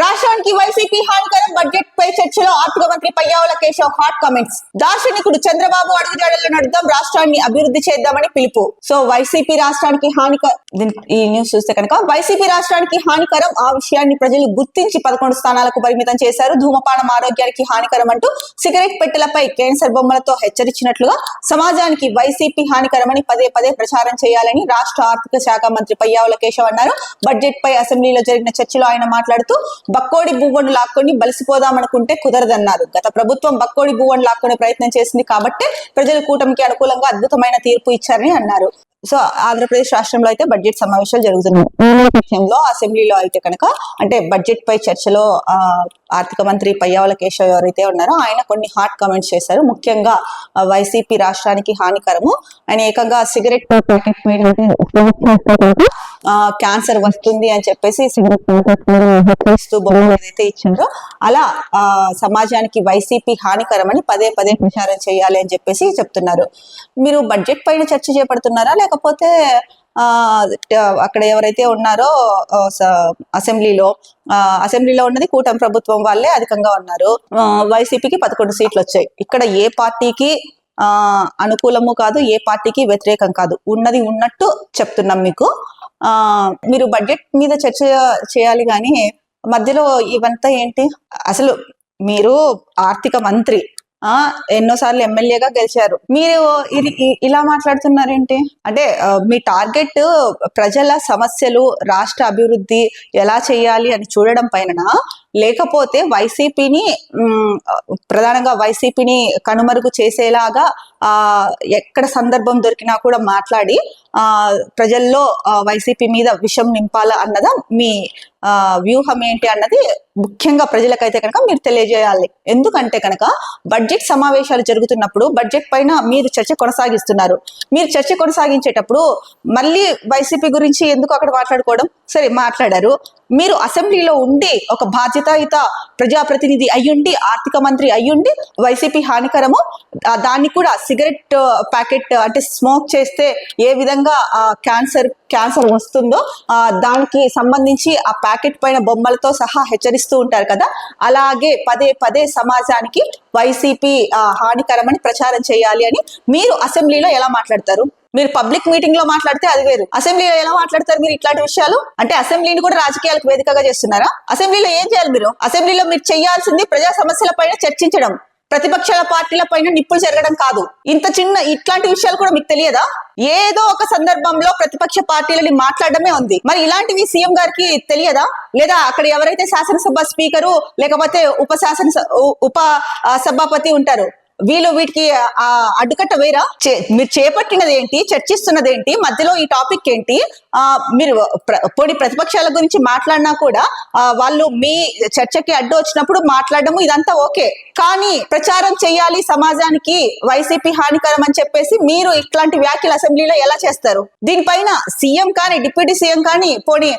రాష్ట్రానికి వైసీపీ హానికరం బడ్జెట్ పై చర్చలో ఆర్థిక మంత్రి పయ్యావుల కేశవ్ హాట్ కామెంట్స్. దార్శనికుడు చంద్రబాబు అడుగుజాడల్లో నడుద్దాం, రాష్ట్రాన్ని అభివృద్ధి చేద్దామని పిలుపు. సో వైసీపీ రాష్ట్రానికి ఈ న్యూస్ చూస్తే కనుక వైసీపీ రాష్ట్రానికి హానికరం, ఆ విషయాన్ని ప్రజలు గుర్తించి 11 స్థానాలకు పరిమితం చేశారు. ధూమపానం ఆరోగ్యానికి హానికరం అంటూ సిగరెట్ పెట్టెలపై క్యాన్సర్ బొమ్మలతో హెచ్చరించినట్లుగా సమాజానికి వైసీపీ హానికరమని పదే పదే ప్రచారం చేయాలని రాష్ట్ర ఆర్థిక శాఖ మంత్రి పయ్యావుల కేశవ్ అన్నారు. బడ్జెట్ పై అసెంబ్లీలో జరిగిన చర్చలో ఆయన మాట్లాడుతూ బక్కోడి భూవను లాక్కొని బలిసిపోదామనుకుంటే కుదరదన్నారు. గత ప్రభుత్వం బక్కోడి భూవను లాక్కునే ప్రయత్నం చేసింది కాబట్టి ప్రజలు కూటమికి అనుకూలంగా అద్భుతమైన తీర్పు ఇచ్చారని అన్నారు. సో ఆంధ్రప్రదేశ్ రాష్ట్రంలో అయితే బడ్జెట్ సమావేశాలు జరుగుతున్నాయి. ఈ నేపథ్యంలో అసెంబ్లీలో అయితే కనుక అంటే బడ్జెట్ పై చర్చలో ఆర్థిక మంత్రి పయ్యావుల కేశవ్ ఎవరైతే ఉన్నారో ఆయన కొన్ని హాట్ కామెంట్స్ చేశారు. ముఖ్యంగా వైసీపీ రాష్ట్రానికి హానికరము, ఆయన ఏకంగా సిగరెట్ ప్యాకెట్ పైన క్యాన్సర్ వస్తుంది అని చెప్పేసి సిగరెట్ ప్యాకెట్ బొమ్మలు ఏదైతే ఇచ్చారో అలా సమాజానికి వైసీపీ హానికరమని పదే పదే ప్రచారం చేయాలి అని చెప్పేసి చెప్తున్నారు. మీరు బడ్జెట్ పైన చర్చ చేపడుతున్నారా లేకపోతే అక్కడ ఎవరైతే ఉన్నారో అసెంబ్లీలో ఉన్నది కూటమి ప్రభుత్వం వాళ్ళే అధికంగా ఉన్నారు. వైసీపీకి 11 సీట్లు వచ్చాయి. ఇక్కడ ఏ పార్టీకి అనుకూలము కాదు, ఏ పార్టీకి వ్యతిరేకం కాదు, ఉన్నది ఉన్నట్టు చెప్తున్నాం మీకు. మీరు బడ్జెట్ మీద చర్చ చేయాలి కానీ మధ్యలో ఇవంతా ఏంటి? అసలు మీరు ఆర్థిక మంత్రి, ఎన్నోసార్లు ఎమ్మెల్యేగా గెలిచారు, మీరు ఇలా మాట్లాడుతున్నారేంటి? అంటే మీ టార్గెట్ ప్రజల సమస్యలు, రాష్ట్ర అభివృద్ధి ఎలా చేయాలి అని చూడడం పైన, లేకపోతే వైసీపీని ప్రధానంగా వైసీపీని కనుమరుగు చేసేలాగా ఎక్కడ సందర్భం దొరికినా కూడా మాట్లాడి ప్రజల్లో వైసీపీ మీద విషం నింపాల అన్నదా మీ వ్యూహం ఏంటి అన్నది ముఖ్యంగా ప్రజలకైతే కనుక మీరు తెలియజేయాలి. ఎందుకంటే కనుక బడ్జెట్ సమావేశాలు జరుగుతున్నప్పుడు బడ్జెట్ పైన మీరు చర్చ కొనసాగిస్తున్నారు. మీరు చర్చ కొనసాగించేటప్పుడు మళ్ళీ వైసీపీ గురించి ఎందుకు అక్కడ మాట్లాడుకోవడం? సరే మాట్లాడారు, మీరు అసెంబ్లీలో ఉండి ఒక బాధ్యతాయుత ప్రజాప్రతినిధి అయ్యుండి, ఆర్థిక మంత్రి అయ్యుండి వైసీపీ హానికరము, దాన్ని కూడా సిగరెట్ ప్యాకెట్ అంటే స్మోక్ చేస్తే ఏ విధంగా క్యాన్సర్ వస్తుందో దానికి సంబంధించి ఆ ప్యాకెట్ పైన బొమ్మలతో సహా హెచ్చరిస్తూ ఉంటారు కదా, అలాగే పదే పదే సమాజానికి వైసీపీ హానికరమని ప్రచారం చేయాలి అని మీరు అసెంబ్లీలో ఎలా మాట్లాడతారు? మీరు పబ్లిక్ మీటింగ్ లో మాట్లాడితే అది వేరు, అసెంబ్లీలో ఎలా మాట్లాడతారు మీరు ఇట్లాంటి విషయాలు? అంటే అసెంబ్లీని కూడా రాజకీయాలకు వేదికగా చేస్తున్నారా? అసెంబ్లీలో ఏం చేయాలి మీరు? అసెంబ్లీలో మీరు చేయాల్సింది ప్రజా సమస్యల పైన చర్చించడం, ప్రతిపక్షాల పార్టీల పైన నిప్పులు జరగడం కాదు. ఇట్లాంటి విషయాలు కూడా మీకు తెలియదా? ఏదో ఒక సందర్భంలో ప్రతిపక్ష పార్టీలని మాట్లాడడమే ఉంది. మరి ఇలాంటివి సీఎం గారికి తెలియదా? లేదా అక్కడ ఎవరైతే శాసనసభ స్పీకరు లేకపోతే ఉప సభాపతి ఉంటారు, వీటికి అడ్డుకట్ట వేరా? మీరు చేపట్టినది ఏంటి? చర్చిస్తున్నది ఏంటి? మధ్యలో ఈ టాపిక్ ఏంటి? మీరు పొడి ప్రతిపక్షాల గురించి మాట్లాడినా కూడా వాళ్ళు మీ చర్చకి అడ్డు వచ్చినప్పుడు మాట్లాడము ఇదంతా ఓకే, కానీ ప్రచారం చేయాలి సమాజానికి వైసీపీ హానికరం అని చెప్పేసి మీరు ఇట్లాంటి వ్యాఖ్యలు అసెంబ్లీలో ఎలా చేస్తారు? దీనిపైన సీఎం కానీ డిప్యూటీ సీఎం కానీ పోనీ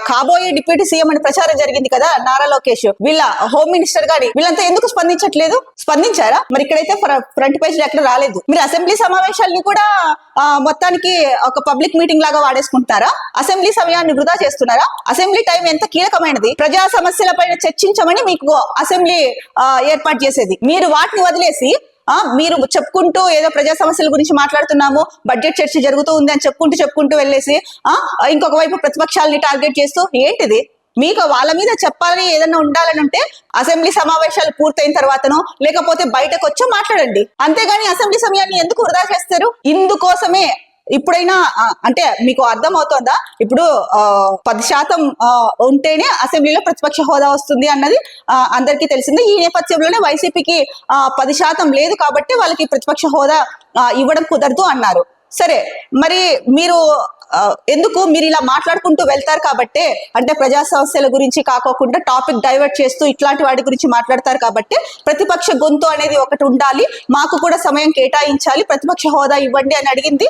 కాబోయే డిప్యూటీ సీఎం అని ప్రచారం జరిగింది కదా నారా లోకేష్, వీళ్ళ హోమ్ మినిస్టర్ గాని వీళ్ళంతా ఎందుకు స్పందించట్లేదు? స్పందించారా? మరి ఇక్కడైతే ఫ్రంట్ పేజ్ ఎక్కడ రాలేదు. మీరు అసెంబ్లీ సమావేశాలని కూడా మొత్తానికి ఒక పబ్లిక్ మీటింగ్ లాగా వాడేసుకుంటారా? అసెంబ్లీ సమయాన్ని వృధా చేస్తున్నారా? అసెంబ్లీ టైం ఎంత కీలకమైనది. ప్రజా సమస్యల పైన చర్చించమని మీకు అసెంబ్లీ ఏర్పాటు చేసేది. మీరు వాటిని వదిలేసి మీరు చెప్పుకుంటూ ఏదో ప్రజా సమస్యల గురించి మాట్లాడుతున్నాము, బడ్జెట్ చర్చ జరుగుతూ ఉంది అని చెప్పుకుంటూ వెళ్ళేసి ఇంకొక వైపు ప్రతిపక్షాలని టార్గెట్ చేస్తూ ఏంటిది? మీకు వాళ్ళ మీద చెప్పాలని ఏదన్నా ఉండాలని ఉంటే అసెంబ్లీ సమావేశాలు పూర్తయిన తర్వాతనో లేకపోతే బయటకు వచ్చో మాట్లాడండి, అంతేగాని అసెంబ్లీ సమయాన్ని ఎందుకు వృధా చేస్తారు? ఇందుకోసమే ఇప్పుడైనా అంటే మీకు అర్థం అవుతోందా? ఇప్పుడు 10% ఉంటేనే అసెంబ్లీలో ప్రతిపక్ష హోదా వస్తుంది అన్నది అందరికీ తెలిసిందే. ఈ నేపథ్యంలోనే వైసీపీకి 10% లేదు కాబట్టి వాళ్ళకి ప్రతిపక్ష హోదా ఇవ్వడం కుదరదు అన్నారు. సరే, మరి మీరు మీరు ఇలా మాట్లాడుకుంటూ వెళ్తారు కాబట్టి, అంటే ప్రజా సమస్యల గురించి కాకోకుండా టాపిక్ డైవర్ట్ చేస్తూ ఇట్లాంటి వాటి గురించి మాట్లాడతారు కాబట్టి ప్రతిపక్ష గొంతు అనేది ఒకటి ఉండాలి, మాకు కూడా సమయం కేటాయించాలి, ప్రతిపక్ష హోదా ఇవ్వండి అని అడిగింది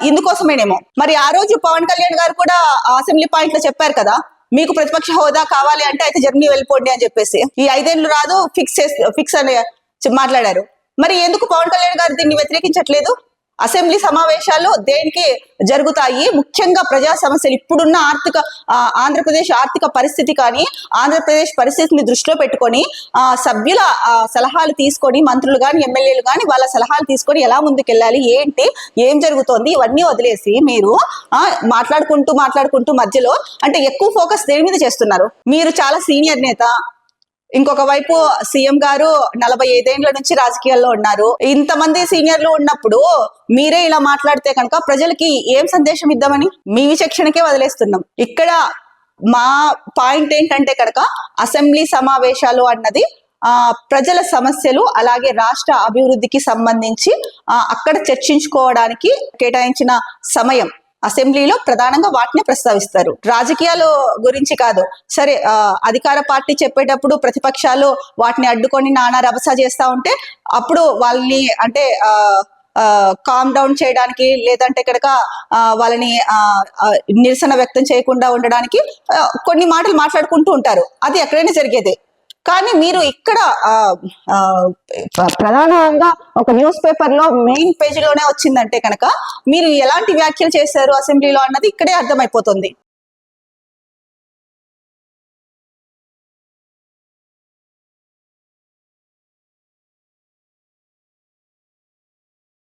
ఇందుకోసమేనేమో. మరి ఆ రోజు పవన్ కళ్యాణ్ గారు కూడా అసెంబ్లీ పాయింట్ లో చెప్పారు కదా, మీకు ప్రతిపక్ష హోదా కావాలి అంటే అయితే జర్మనీ వెళ్ళిపోండి అని చెప్పేసి, ఈ 5 ఏళ్ళు రాదు ఫిక్స్ అని మాట్లాడారు. మరి ఎందుకు పవన్ కళ్యాణ్ గారు దీన్ని వ్యతిరేకించట్లేదు? అసెంబ్లీ సమావేశాలు దేనికి జరుగుతాయి? ముఖ్యంగా ప్రజా సమస్యలు, ఇప్పుడున్న ఆంధ్రప్రదేశ్ ఆర్థిక పరిస్థితి కానీ ఆంధ్రప్రదేశ్ పరిస్థితిని దృష్టిలో పెట్టుకొని సభ్యుల సలహాలు తీసుకొని, మంత్రులు కానీ ఎమ్మెల్యేలు కానీ వాళ్ళ సలహాలు తీసుకొని ఎలా ముందుకెళ్ళాలి, ఏంటి, ఏం జరుగుతోంది, ఇవన్నీ వదిలేసి మీరు మాట్లాడుకుంటూ మధ్యలో అంటే ఎక్కువ ఫోకస్ దేని మీద చేస్తున్నారు? మీరు చాలా సీనియర్ నేత, ఇంకొక వైపు సీఎం గారు 45 ఏళ్ల నుంచి రాజకీయాల్లో ఉన్నారు. ఇంతమంది సీనియర్లు ఉన్నప్పుడు మీరే ఇలా మాట్లాడితే కనుక ప్రజలకి ఏం సందేశం ఇద్దామని మీ విచక్షణకే వదిలేస్తున్నాం. ఇక్కడ మా పాయింట్ ఏంటంటే కనుక అసెంబ్లీ సమావేశాలు అన్నది ప్రజల సమస్యలు అలాగే రాష్ట్ర అభివృద్ధికి సంబంధించి అక్కడ చర్చించుకోవడానికి కేటాయించిన సమయం. అసెంబ్లీలో ప్రధానంగా వాటిని ప్రస్తావిస్తారు, రాజకీయాలు గురించి కాదు. సరే, అధికార పార్టీ చెప్పేటప్పుడు ప్రతిపక్షాలు వాటిని అడ్డుకొని నానా రభస చేస్తా ఉంటే అప్పుడు వాళ్ళని అంటే కామ్ డౌన్ చేయడానికి, లేదంటే కనుక వాళ్ళని నిరసన వ్యక్తం చేయకుండా ఉండడానికి కొన్ని మాటలు మాట్లాడుకుంటూ ఉంటారు. అది ఎక్కడైనా జరిగేదే. కానీ మీరు ఇక్కడ ప్రధానంగా ఒక న్యూస్ పేపర్ లో మెయిన్ పేజీలోనే వచ్చిందంటే కనుక మీరు ఎలాంటి వ్యాఖ్యలు చేశారు అసెంబ్లీలో అన్నది ఇక్కడే అర్థమైపోతుంది.